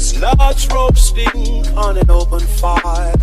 chestnuts roasting on an open fire.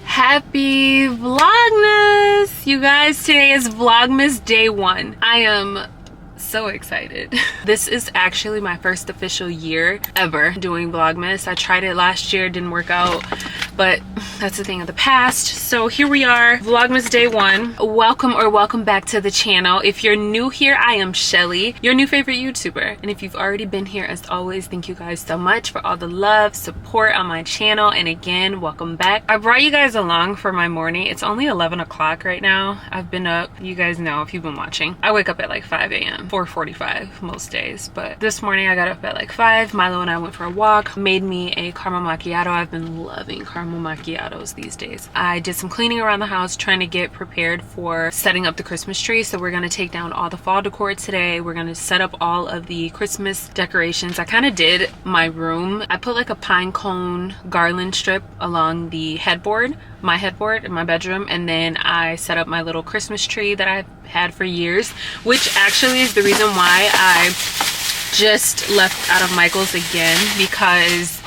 Happy Vlogmas! You guys, today is Vlogmas day 1. I am so excited. This is actually my first official year ever doing Vlogmas. I tried it last year, didn't work out, but that's a thing of the past. So here we are, Vlogmas day 1. Welcome back to the channel. If you're new here, I am Shelly, your new favorite YouTuber. And if you've already been here, as always, thank you guys so much for all the love, support on my channel. And again, welcome back. I brought you guys along for my morning. It's only 11 o'clock right now. I've been up, you guys know if you've been watching, I wake up at like 5 a.m. 4:45 most days, but this morning I got up at like 5. Milo and I went for a walk, made me a caramel macchiato. I've been loving caramel macchiatos these days. I did some cleaning around the house, trying to get prepared for setting up the Christmas tree. So we're going to take down all the fall decor today. We're going to set up all of the Christmas decorations. I kind of did my room. I put like a pine cone garland strip along the headboard, my headboard in my bedroom, and then I set up my little Christmas tree that I've had for years, which actually is the reason why I just left out of Michael's again, because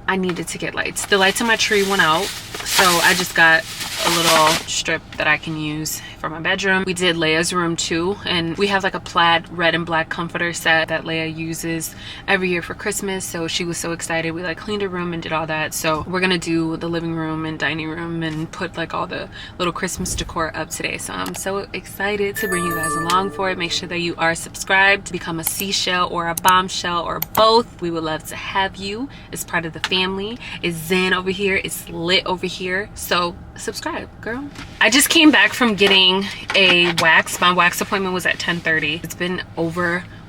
I needed to get lights. The lights in my tree went out, so I just got a little strip that I can use for my bedroom. We did Leia's room too, and we have like a plaid red and black comforter set that Leia uses every year for Christmas, so she was so excited. We like cleaned her room and did all that. So we're gonna do the living room and dining room and put like all the little Christmas decor up today. So I'm so excited to bring you guys along for it. Make sure that you are subscribed, become a Seashell or a Bombshell or both. We would love to have you as part of the family. It's Zen over here, it's lit over here, so subscribe, girl. I just came back from getting a wax. My wax appointment was at 10:30. It's been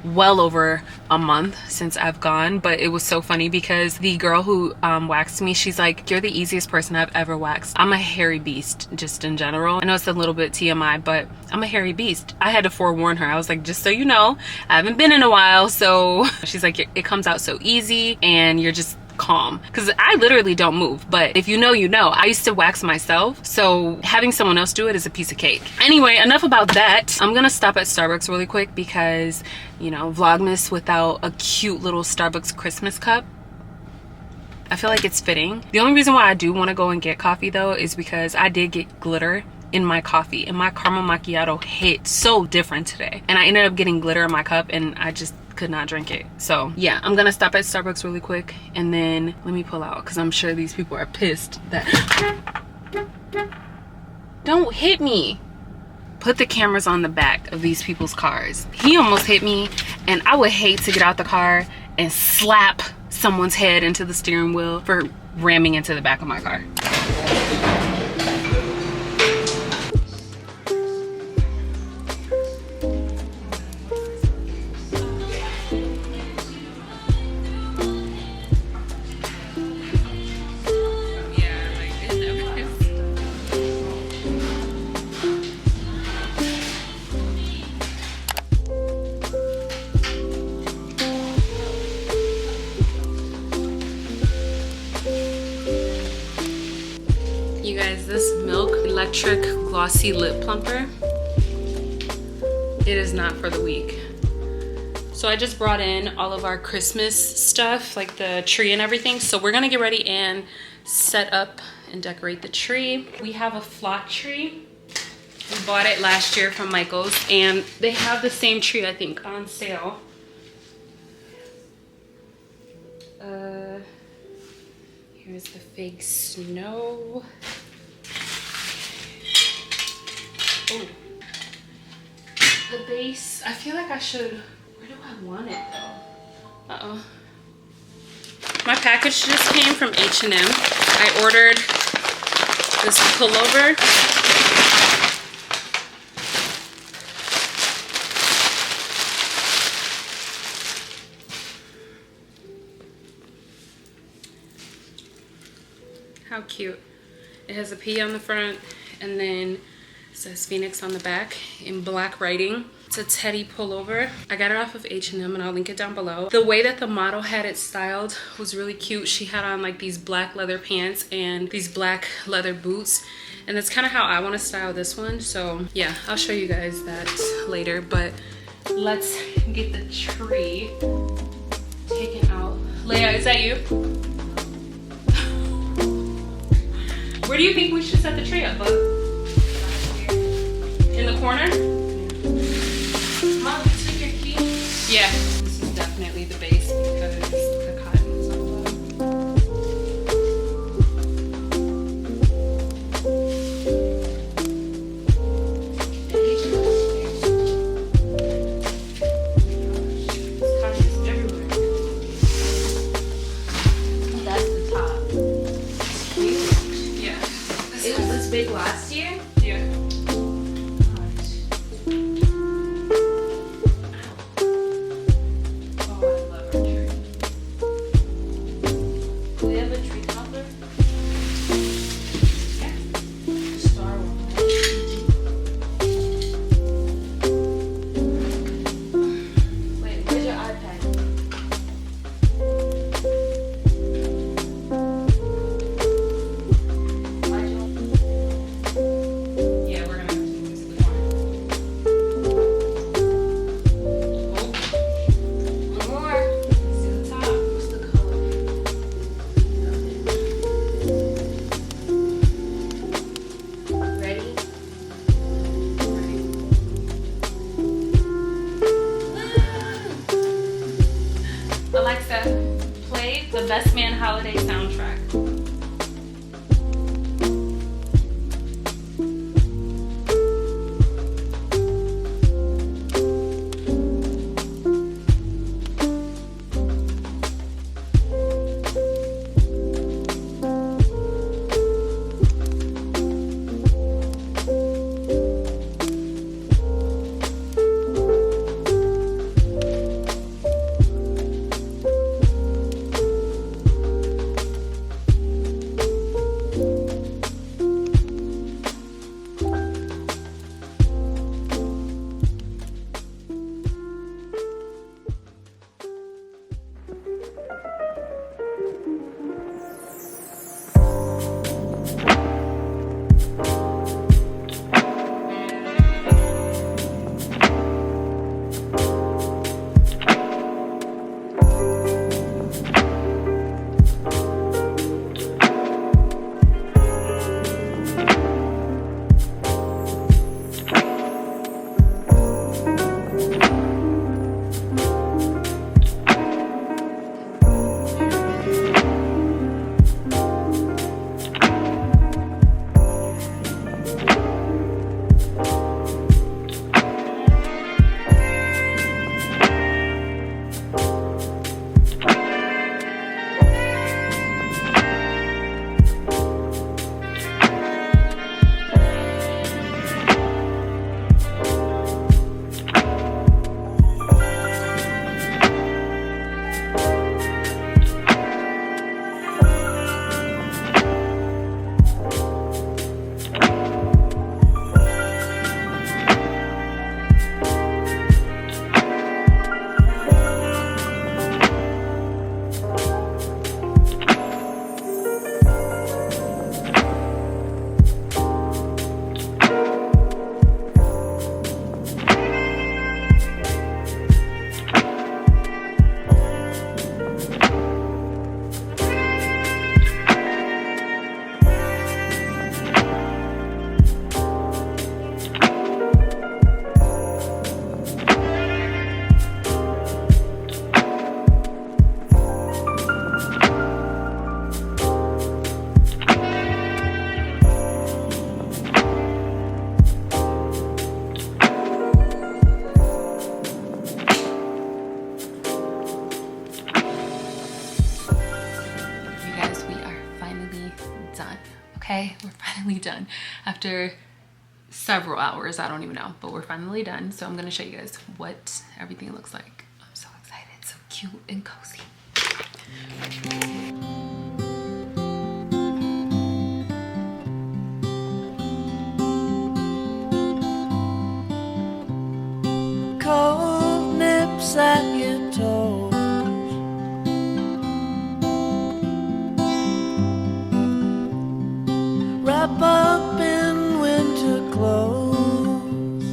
well over a month since I've gone, but it was so funny because the girl who waxed me, she's like, you're the easiest person I've ever waxed. I'm a hairy beast just in general. I know it's a little bit TMI, but I'm a hairy beast. I had to forewarn her. I was like, just so you know, I haven't been in a while. So she's like, it comes out so easy and you're just calm, because I literally don't move. But if you know, you know. I used to wax myself, so having someone else do it is a piece of cake. Anyway, enough about that. I'm gonna stop at Starbucks really quick because, you know, Vlogmas without a cute little Starbucks Christmas cup, I feel like it's fitting. The only reason why I do want to go and get coffee though is because I did get glitter in my coffee, and my caramel macchiato hit so different today, and I ended up getting glitter in my cup and I just could not drink it. So yeah, I'm gonna stop at Starbucks really quick and then let me pull out, because I'm sure these people are pissed that don't hit me. Put the cameras on the back of these people's cars. He almost hit me, and I would hate to get out the car and slap someone's head into the steering wheel for ramming into the back of my car. You guys, this Milk Electric Glossy Lip Plumper, it is not for the weak. So I just brought in all of our Christmas stuff, like the tree and everything. So we're gonna get ready and set up and decorate the tree. We have a flock tree. We bought it last year from Michael's, and they have the same tree, I think, on sale. Here's the fake snow. Oh, the base. I feel like I should. Where do I want it though? Uh-oh. My package just came from H&M. I ordered this pullover. How cute. It has a P on the front and then it says Phoenix on the back in black writing. It's a teddy pullover. I got it off of H&M and I'll link it down below. The way that the model had it styled was really cute. She had on like these black leather pants and these black leather boots. And that's kind of how I want to style this one. So yeah, I'll show you guys that later. But let's get the tree taken out. Leia, is that you? Where do you think we should set the tree up, bud? In the corner? Mom, take your key. Yeah, this is definitely the base because the cotton is on low. This cotton is everywhere. That's the top. It's huge. Yeah. It was this big last year? Yeah. Oh, I love our tree. Do we have a tree topper? Yeah. Star one, right? Wait, where's your iPad? Why'd you done. Okay, we're finally done after several hours. I don't even know, but we're finally done. So I'm gonna show you guys what everything looks like. I'm so excited. So cute and cozy. Cold nips at your toes, wrap up in winter clothes.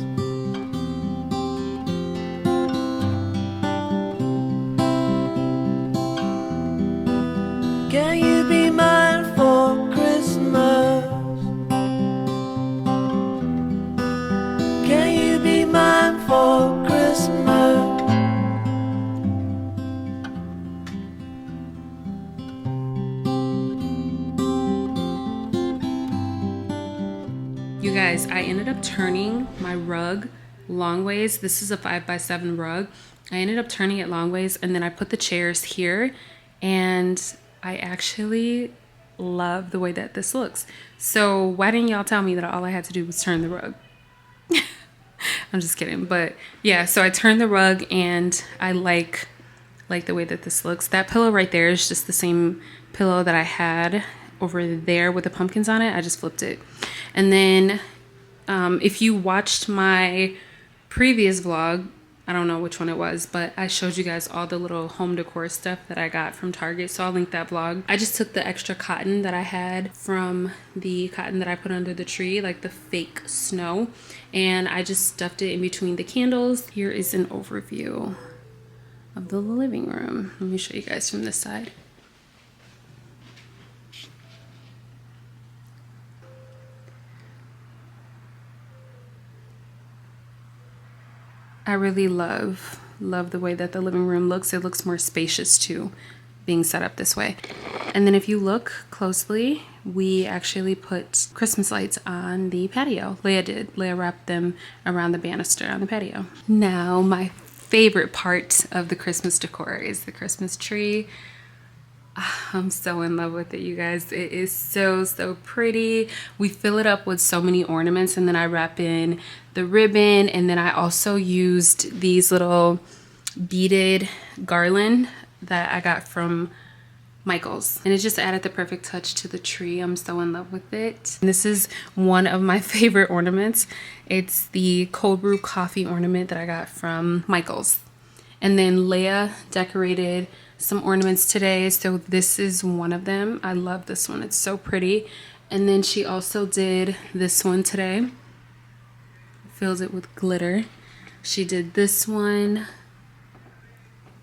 Can you be mine for Christmas? Can you be mine for Christmas? You guys, I ended up turning my rug long ways. This is a 5x7 rug. I ended up turning it long ways, and then I put the chairs here, and I actually love the way that this looks. So why didn't y'all tell me that all I had to do was turn the rug? I'm just kidding. But yeah, so I turned the rug, and I like the way that this looks. That pillow right there is just the same pillow that I had over there with the pumpkins on it. I just flipped it. And then if you watched my previous vlog, I don't know which one it was, but I showed you guys all the little home decor stuff that I got from Target, so I'll link that vlog. I just took the extra cotton that I had from the cotton that I put under the tree, like the fake snow, and I just stuffed it in between the candles. Here is an overview of the living room. Let me show you guys from this side. I really love the way that the living room looks. It looks more spacious too, being set up this way. And then if you look closely, we actually put Christmas lights on the patio. Leia did. Leia wrapped them around the banister on the patio. Now, my favorite part of the Christmas decor is the Christmas tree. I'm so in love with it, you guys. It is so pretty. We fill it up with so many ornaments, and then I wrap in the ribbon, and then I also used these little beaded garland that I got from Michael's, and it just added the perfect touch to the tree. I'm so in love with it. And this is one of my favorite ornaments. It's the cold brew coffee ornament that I got from Michael's. And then Leia decorated some ornaments today, so this is one of them. I love this one. It's so pretty. And then she also did this one today. Fills it with glitter. She did this one,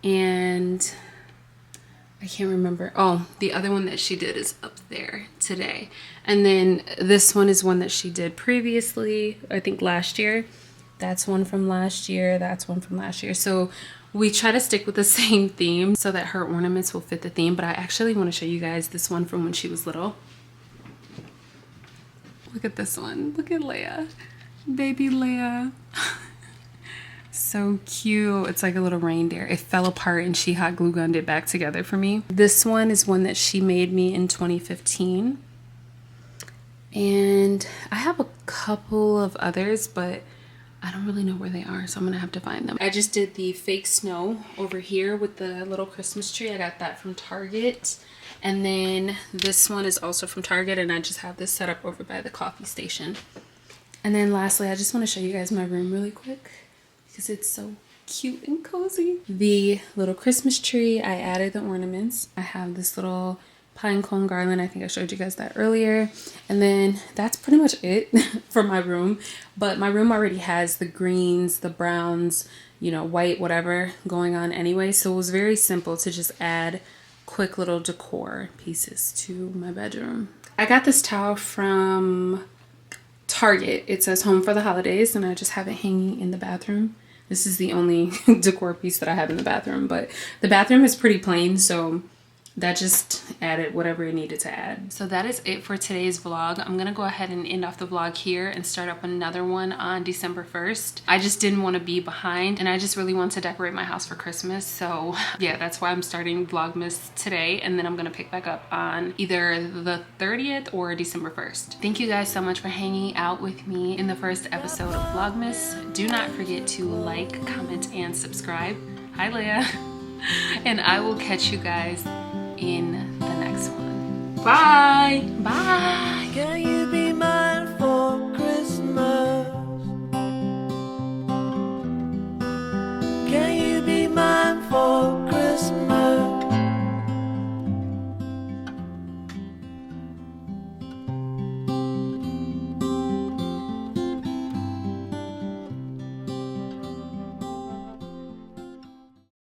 and I can't remember. Oh, the other one that she did is up there today. And then this one is one that she did previously, I think last year. That's one from last year. That's one from last year. So we try to stick with the same theme so that her ornaments will fit the theme. But I actually want to show you guys this one from when she was little. Look at this one. Look at Leia. Baby Leia. So cute. It's like a little reindeer. It fell apart and she hot glue gunned it back together for me. This one is one that she made me in 2015. And I have a couple of others, but I don't really know where they are, so I'm gonna have to find them. I just did the fake snow over here with the little Christmas tree. I got that from Target. And then this one is also from Target, and I just have this set up over by the coffee station. And then lastly, I just want to show you guys my room really quick because it's so cute and cozy. The little Christmas tree, I added the ornaments. I have this little pine cone garland. I think I showed you guys that earlier. And then that's pretty much it for my room. But my room already has the greens, the browns, you know, white, whatever going on anyway. So it was very simple to just add quick little decor pieces to my bedroom. I got this towel from Target. It says home for the holidays, and I just have it hanging in the bathroom. This is the only decor piece that I have in the bathroom, but the bathroom is pretty plain, so that just added whatever it needed to add. So that is it for today's vlog. I'm gonna go ahead and end off the vlog here and start up another one on December 1st. I just didn't want to be behind, and I just really want to decorate my house for Christmas. So yeah, that's why I'm starting Vlogmas today, and then I'm gonna pick back up on either the 30th or December 1st. Thank you guys so much for hanging out with me in the first episode of Vlogmas. Do not forget to like, comment, and subscribe. Hi, Leia. And I will catch you guys in the next one. Bye. Bye.